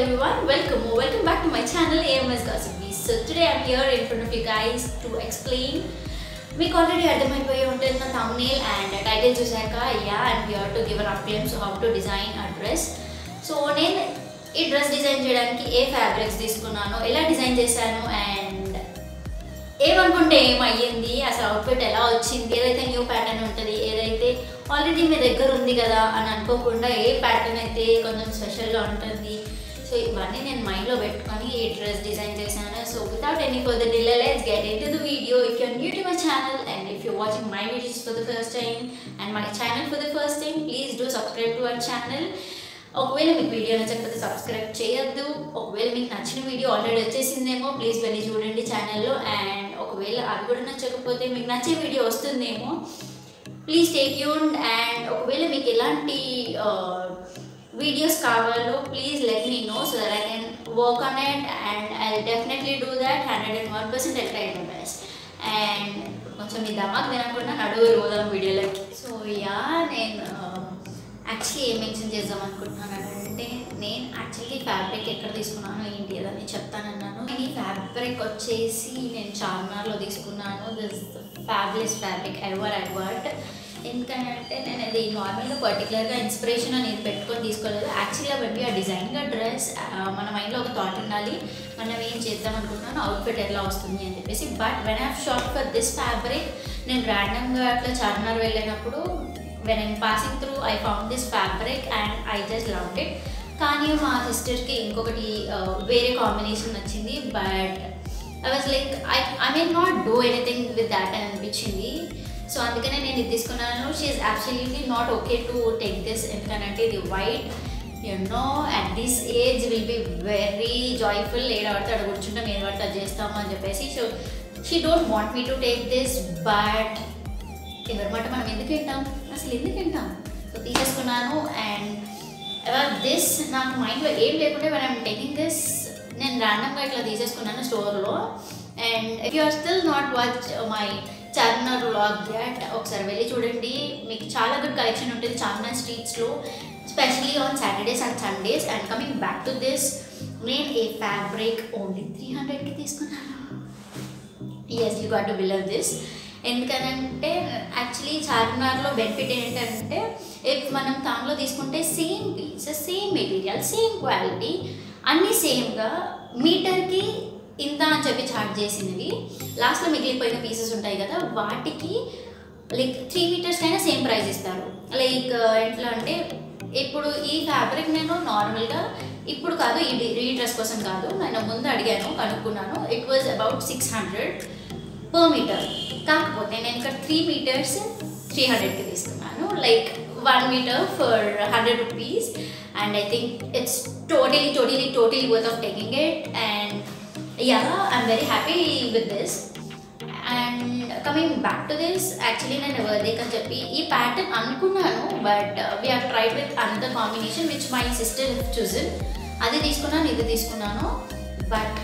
everyone, welcome back to my channel AMS Gossipy. So today I'm here in front of you guys to explain. We've already had my thumbnail and title chusaka. Yeah, I'm here to give an glimpse of how to design a dress. So నేను ఈ dress design చేయడానికి ఏ fabrics తీసుకున్నాను, ఎలా design చేశాను and ఏమనుకుంటే ఏమయ్యింది, అసలు outfit ఎలా వచ్చింది, ఏదైతే న్యూ ప్యాటర్న్ ఉంటుంది, ఏదైతే ఆల్రెడీ మీ దగ్గర ఉంది కదా అని అనుకోకుండా ఏ ప్యాటర్న్ అయితే కొంచెం స్పెషల్గా ఉంటుంది, సో ఇవన్నీ నేను మైండ్లో పెట్టుకొని ఈ డ్రెస్ డిజైన్ చేశాను. So without any further delay let's get into the video. If you are new to my channel and if you are watching my videos for the first time and my channel for the first time, please do subscribe to our channel. ఒకవేళ మీకు video నచ్చకపోతే subscribe చేయొద్దు. ఒకవేళ మీకు నచ్చిన video already వచ్చేసిందేమో please వెళ్ళి చూడండి ఛానల్లో. అండ్ ఒకవేళ అది కూడా నచ్చకపోతే మీకు నచ్చే వీడియో వస్తుందేమో, ప్లీజ్ స్టే ట్యూన్డ్. అండ్ ఒకవేళ మీకు ఎలాంటి వీడియోస్ కావాలో please let me know so that I can work on it and I will definitely do that 101% I'll try my best. And కొంచెం మీ దమాక్ తినకుండా నడువు రోజు వీడియోలకి. సో యా, నేను యాక్చువల్లీ ఏం మెన్షన్ చేద్దాం అనుకుంటున్నాను అంటే, నేను యాక్చువల్లీ ఫ్యాబ్రిక్ ఎక్కడ తీసుకున్నాను ఏంటి అదని చెప్తానన్నాను. ఈ ఫ్యాబ్రిక్ వచ్చేసి నేను చార్మినార్లో తీసుకున్నాను. This fables fabric ever advert. ఎందుకంటే నేను అది నార్మల్గా పర్టికులర్గా ఇన్స్పిరేషన్ అనేది పెట్టుకొని తీసుకోలేదు. యాక్చువల్గా బట్టి ఆ డిజైన్గా డ్రెస్ మన మైండ్లో ఒక థాట్ ఉండాలి, మనం ఏం చేద్దాం అనుకుంటున్నాను, అవుట్ఫిట్ ఎలా వస్తుంది అని చెప్పేసి. But when I shop for this fabric, నేను ర్యాండమ్గా అట్లా చార్మినార్ వెళ్ళినప్పుడు when I'm passing through I found this fabric and I just loved it. కానీ మా సిస్టర్కి ఇంకొకటి వేరే కాంబినేషన్ నచ్చింది, but I was like I may not do anything with that అని అనిపించింది. సో అందుకనే నేను ఇది తీసుకున్నాను. She is absolutely not okay to take this, ఎందుకంటే ఇది white you know at this age will be very joyful. ఏడబడితే అక్కడ కూర్చుంటాం, ఏది పడితే అది చేస్తాము అని చెప్పేసి. So she don't want me to take this, but ఎవరమాట మనం ఎందుకు వింటాం, అసలు ఎందుకు వింటాం. సో తీసేసుకున్నాను. అండ్ అబౌట్ దిస్ నాకు మైండ్లో ఏం లేకుంటే వెన్ ఐమ్ టేకింగ్ దిస్, నేను ర్యాండమ్గా ఇట్లా తీసేసుకున్నాను స్టోర్లో. And if you are still not watch my Charminar vlog that, ఒకసారి వెళ్ళి చూడండి. మీకు చాలా గుడ్ కలెక్షన్ ఉంటుంది చార్మినార్ స్ట్రీట్స్లో, especially on Saturdays and Sundays. And coming back to this, నేను ఏ ఫ్యాబ్రిక్ ఓన్లీ 300కి తీసుకున్నాను. Yes, you got to believe this. ఎందుకనంటే యాక్చువల్లీ చార్మినార్లో బెనిఫిట్ ఏంటంటే, ఇఫ్ మనం తాన్లో తీసుకుంటే same piece, same material, same quality, అన్నీ సేమ్గా మీటర్కి ఇంత అని చెప్పి ఛార్జ్ చేసినవి. లాస్ట్లో మిగిలిపోయిన పీసెస్ ఉంటాయి కదా, వాటికి లైక్ 3 మీటర్స్ కైనా సేమ్ ప్రైస్ ఇస్తారు. లైక్ ఎట్లా అంటే, ఇప్పుడు ఈ ఫ్యాబ్రిక్ నేను నార్మల్గా ఇప్పుడు కాదు, ఈ డ్రెస్ కోసం కాదు, నేను ముందు అడిగాను, కనుక్కున్నాను. It was about 600 per metre. కాకపోతే నేను ఇక్కడ 3 మీటర్స్ 300కి తీసుకున్నాను, like 1 metre for 100 rupees. And I think it's totally worth of taking it. And yeah, I'm very happy with this. And coming back to this, actually నేను బర్త్డేకి అని చెప్పి ఈ ప్యాటర్న్ అనుకున్నాను, but we have tried with another combination which my sister has chosen. అది తీసుకున్నాను, ఇది తీసుకున్నాను. బట్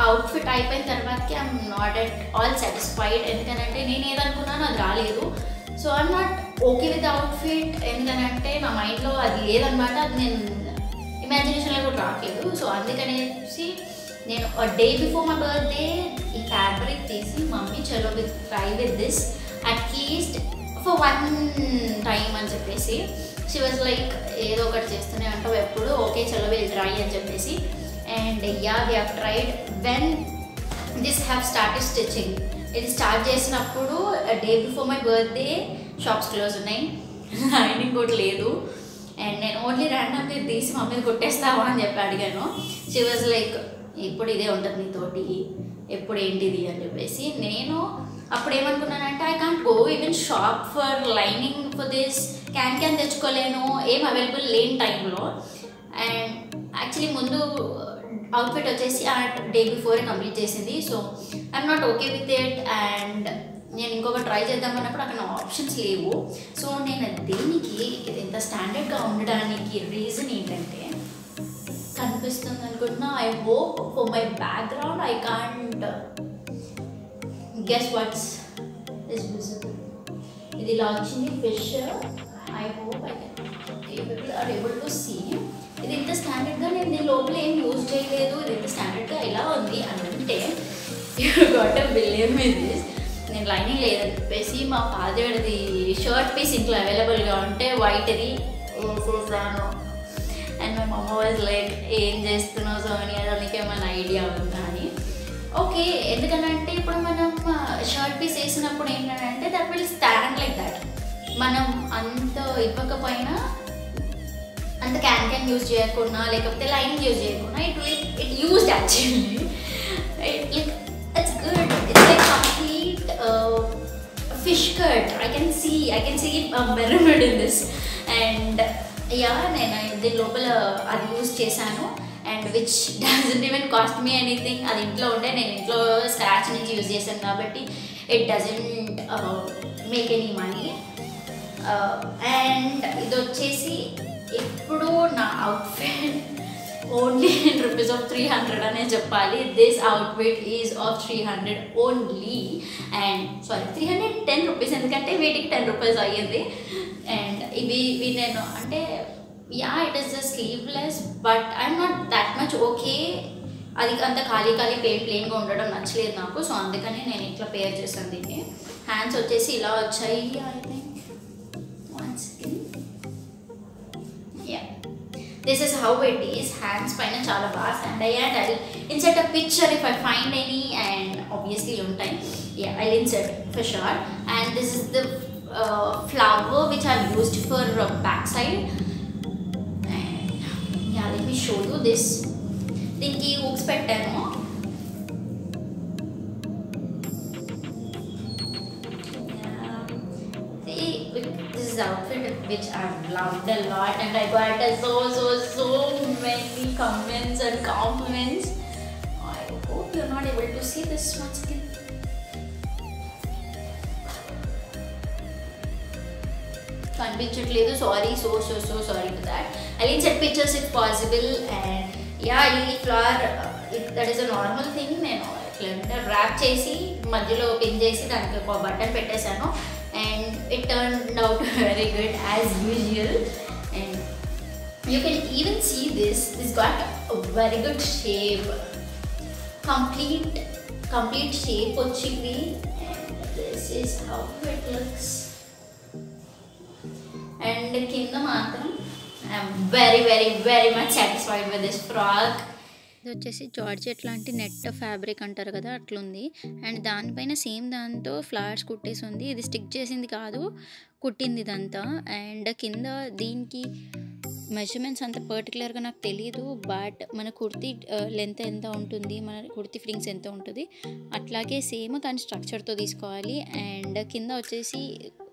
అవుట్ఫిట్ అయిపోయిన తర్వాతకి I'm not at all satisfied. ఎందుకంటే నేను ఏదనుకున్నానో అది రాలేదు. So I'm not okay with outfit, ఎందుకంటే నా మైండ్లో అది లేదనమాట, అది నేను ఇమాజినేషన్లో కూడా రావట్లేదు. సో అందుకనేసి నేను డే బిఫోర్ మై బర్త్డే ఈ ఫ్యాబ్రిక్ తీసి, మమ్మీ చలో try with this at least for 1 time అని చెప్పేసి. షీ వాజ్ లైక్, ఏదో ఒకటి చేస్తూనే అంటావు ఎప్పుడు, ఓకే చలో విల్ ట్రై అని చెప్పేసి. And yeah, we have tried when this have started stitching. ఇది స్టార్ట్ చేసినప్పుడు day before my birthday shops close ఉన్నాయి, లైనింగ్ కూడా లేదు. అండ్ నేను ఓన్లీ ర్యాండమ్గా తీసి మమ్మీ కొట్టేస్తావా అని చెప్పి అడిగాను. షీ వాజ్ లైక్, ఎప్పుడు ఇదే ఉంటుంది నీతోటి, ఎప్పుడు ఏంటిది అని చెప్పేసి. నేను అప్పుడు ఏమనుకున్నానంటే, I can't go even shop for lining for this, can తెచ్చుకోలేను, ఏం అవైలబుల్ లేని టైంలో. అండ్ యాక్చువల్లీ ముందు అవుట్ఫిట్ వచ్చేసి ఆ డే బిఫోరే కంప్లీట్ చేసింది. So I'm not okay with it. And నేను ఇంకొక ట్రై చేద్దామన్నప్పుడు అక్కడ ఆప్షన్స్ లేవు. సో నేను దేనికి ఇది ఇంత స్టాండర్డ్గా ఉండడానికి రీజన్ ఏంటంటే, కనిపిస్తుంది అనుకుంటున్నా, I hope for my background I can't guess what's is visible. ఇది ఇలా వచ్చింది fish. I hope I can people are able to see. ఇది ఇంత స్టాండర్డ్గా నేను దీని లోపల ఏం యూజ్ చేయలేదు, ఇది ఇంత స్టాండర్డ్గా ఎలా ఉంది అని అంటే you got believe me this. నేను లైనింగ్ లేదని చెప్పేసి మా ఫాదర్ది షర్ట్ పీస్ ఇంట్లో అవైలబుల్గా ఉంటే వైట్ది వేసేసాను. అండ్ మై మమ్మ వాజ్ లైక్ ఏం చేస్తున్నావు సోనియా, దానికి ఏమైనా ఐడియా ఉందా అని. ఓకే, ఎందుకనంటే ఇప్పుడు మనం షర్ట్ పీస్ వేసినప్పుడు ఏంటంటే that will stand like that. మనం అంత ఇవ్వకపోయినా, అంత క్యాన్ యూజ్ చేయకుండా, లేకపోతే లైనింగ్ యూజ్ చేయకుండా it used actually. It's good. It's like complete fish cut. I can see a pyramid in this. And yeah, నేను దీని లోపల అది యూజ్ చేశాను. And which doesn't even cost me anything. అది ఇంట్లో ఉంటే నేను ఇంట్లో స్క్రాచ్ నుంచి యూజ్ చేశాను కాబట్టి it doesn't make any money. And ఇది వచ్చేసి ఇప్పుడు నా outfit only in rupees of 300 అనే చెప్పాలి. This outfit is of 300 only. And sorry 310 rupees, ఎందుకంటే వీటికి 10 రూపీస్ అయ్యింది. అండ్ ఇవి నేను అంటే yeah it is the sleeveless, but I'm not that much okay. అది అంత ఖాళీ ప్లెయిన్గా ఉండడం నచ్చలేదు నాకు. సో అందుకని నేను ఇట్లా పేర్ చేశాను దీన్ని. హ్యాండ్స్ వచ్చేసి ఇలా వచ్చాయి. I think one second. Yeah, this is how it is. Hands paina chala baas, and I'll insert a picture if I find any, and obviously on time, yeah, I'll insert for sure. And this is the flower which I've used for back side. And yeah, let me show you this. Dinki hooks pettanu. This is the outfit which I've loved a lot, and I got so many comments and compliments. I hope you're not able to see this once again. Kanpinchట్లేదు, sorry, so sorry for that. I'll insert pictures if possible. And yeah, ఈ flower that is a normal thing. నేను ఇట్లా rap చేసి మధ్యలో pin చేసి దానికి ఒక button పెట్టేశాను. And it turned out very good as usual. And you can even see this got a very good shape, complete shape ochindi. And this is how it looks. And kinda matram I am very much satisfied with this frock. ఇది వచ్చేసి georgette లాంటి net fabric అంటారు కదా, అట్లుంది. And దానిపైన same దాంతో flowers కుట్టేసి ఉంది. ఇది స్టిక్ చేసింది కాదు, కుట్టింది ఇదంతా. అండ్ కింద దీనికి మెజర్మెంట్స్ అంత పర్టికులర్గా నాకు తెలియదు, బట్ మన కుర్తీ లెంత్ ఎంత ఉంటుంది, మన కుర్తీ ఫిట్టింగ్స్ ఎంత ఉంటుంది, అట్లాగే సేమ్ కానీ స్ట్రక్చర్తో తీసుకోవాలి. అండ్ కింద వచ్చేసి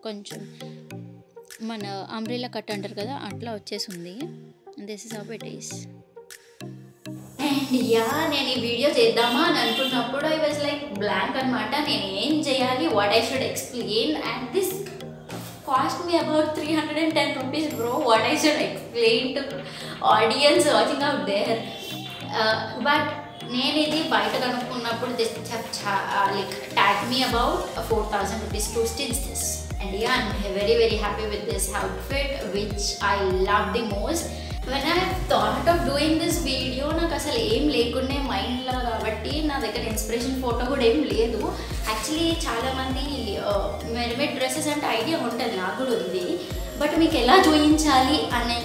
కొంచెం మన అంబ్రెల్లా కట్ అంటారు కదా, అట్లా వచ్చేసి ఉంది. This is how it is. And yeah, నేను ఈ వీడియో చేద్దామా అని అనుకున్నప్పుడు ఐ వాజ్ లైక్ బ్లాంక్ అనమాట. నేను ఏం చేయాలి, what I should explain. And this cost me about 310 rupees bro. What I should explain to audience watching out there. But నేను ఇది బయట కనుక్కున్నప్పుడు this like tag me about 4000 rupees to stitch this. And yeah, I'm very happy with this outfit which I love the most. when I thought of doing this video, నాకు అసలు ఏం లేకుండే మైండ్లో, కాబట్టి నా దగ్గర ఇన్స్పిరేషన్ ఫోటో కూడా ఏం లేదు. యాక్చువల్లీ చాలామంది రెడీమేడ్ డ్రెస్సెస్ అంటే ఐడియా ఉంటుంది, నాకు కూడా ఉంది. బట్ మీకు ఎలా చూపించాలి అనే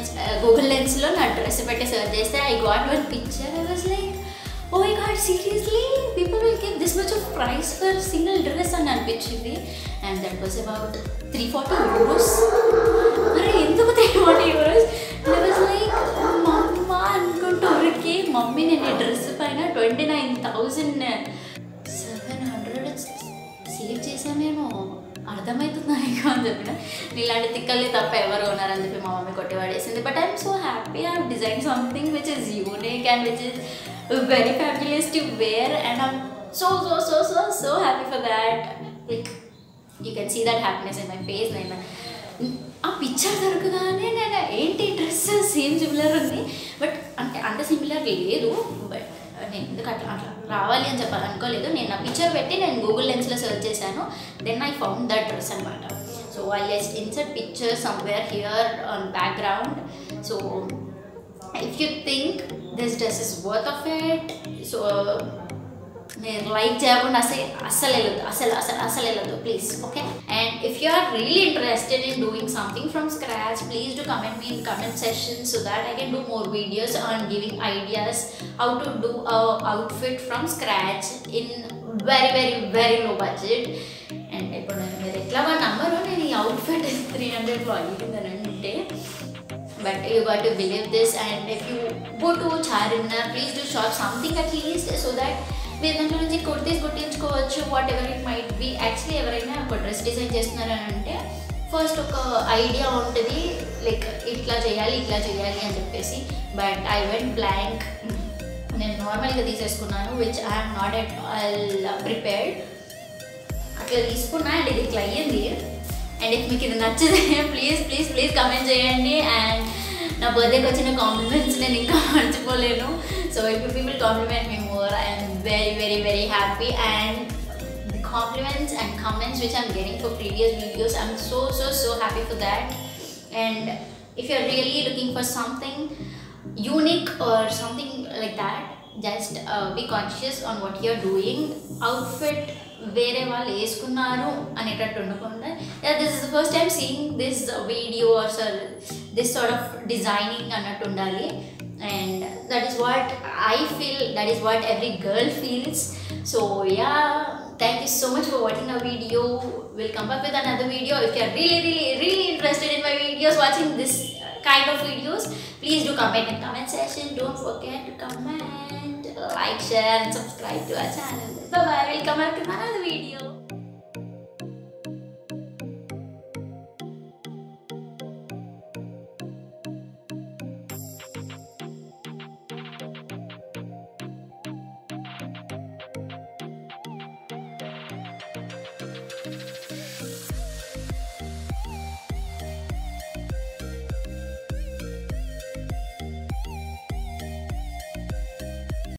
గూగుల్ లెన్స్లో నా డ్రెస్ పెట్టి సర్చ్ చేస్తే I got one picture. I was like, oh my god, seriously? People will give this much of price for a single dress అని అనిపించింది. And that was about 340 euros. అరే ఎందుకు 340 euros? And I was like, మమ్మ అనుకుంటూ ఊరికి mummy నేను ఈ dress పైన 29,700 సేవ్ చేశానేమో, అర్థమవుతుందా నీకు అని చెప్పిన. ఇలాంటి తిక్కల్ని తప్ప ఎవరు ఉన్నారని చెప్పి మా మమ్మీ కొట్టివాడేసింది. But I'm so happy I have design something which is unique and which is very fabulous to wear, and I'm so happy for that. Like you can see that happiness in my face. నేను ఆ picture దొరకగానే నేను ఏంటి dress same similar ఉంది, but అంటే అంత similar లేదు. But నేను ఎందుకు అట్లా రావాలి అని చెప్పాలి అనుకోలేదు. నేను ఆ పిక్చర్ పెట్టి నేను గూగుల్ లెన్స్లో సెర్చ్ చేశాను. Then I found that dress అనమాట. So I just insert picture somewhere here on background. So If you think this dress is worth of it, so మీరు లైక్ చేయకుండా అసలు వెళ్ళదు please. Okay, and if you are really interested in doing something from scratch, please do comment me in comment session so that I can do more videos on giving ideas how to do outfit from scratch in very very very low budget. And ఇప్పుడు మీరు ఎట్లాగా నమ్మరు, నేను ఈ outfit 300లో అడిగిందని అంటే, but you got to believe this. And if you go to Charminar, please do shop something at least so that మీరు దాంట్లో నుంచి కుర్తీస్ కుట్టించుకోవచ్చు, whatever it might be. Actually ఎవరైనా ఒక డ్రెస్ డిజైన్ చేస్తున్నారని అంటే ఫస్ట్ ఒక ఐడియా ఉంటుంది, లైక్ ఇట్లా చేయాలి అని చెప్పేసి. బట్ ఐ వెంట్ బ్లాంక్, నేను నార్మల్గా తీసేసుకున్నాను, which I'm not at all prepared. అట్లా తీసుకున్నా అండ్ ఇది ఇట్లా అయ్యింది. అండ్ ఇఫ్ మీకు ఇది నచ్చితే ప్లీజ్ ప్లీజ్ ప్లీజ్ కమెంట్ చేయండి. అండ్ నా బర్త్డేకి వచ్చిన కాంప్లిమెంట్స్ నేను ఇంకా మర్చిపోలేను. So if you people compliment me more, I'm very very very happy. And the compliments and comments which I'm getting for previous videos, I'm so happy for that. And if you're really looking for something unique or something like that, just be conscious on what you're doing. Outfit వేరే వాళ్ళు వేసుకున్నారు అనేటట్టు ఉండకుండా, this is the first time seeing this video or this sort of designing అన్నట్టు ఉండాలి. And that is what I feel, that is what every girl feels. So yeah, thank you so much for watching our video. We'll come back with another video. If you are really interested in my videos, watching this kind of videos, please do comment in comment section. Don't forget to comment, like, share and subscribe to our channel. Bye bye, we'll come back to another video.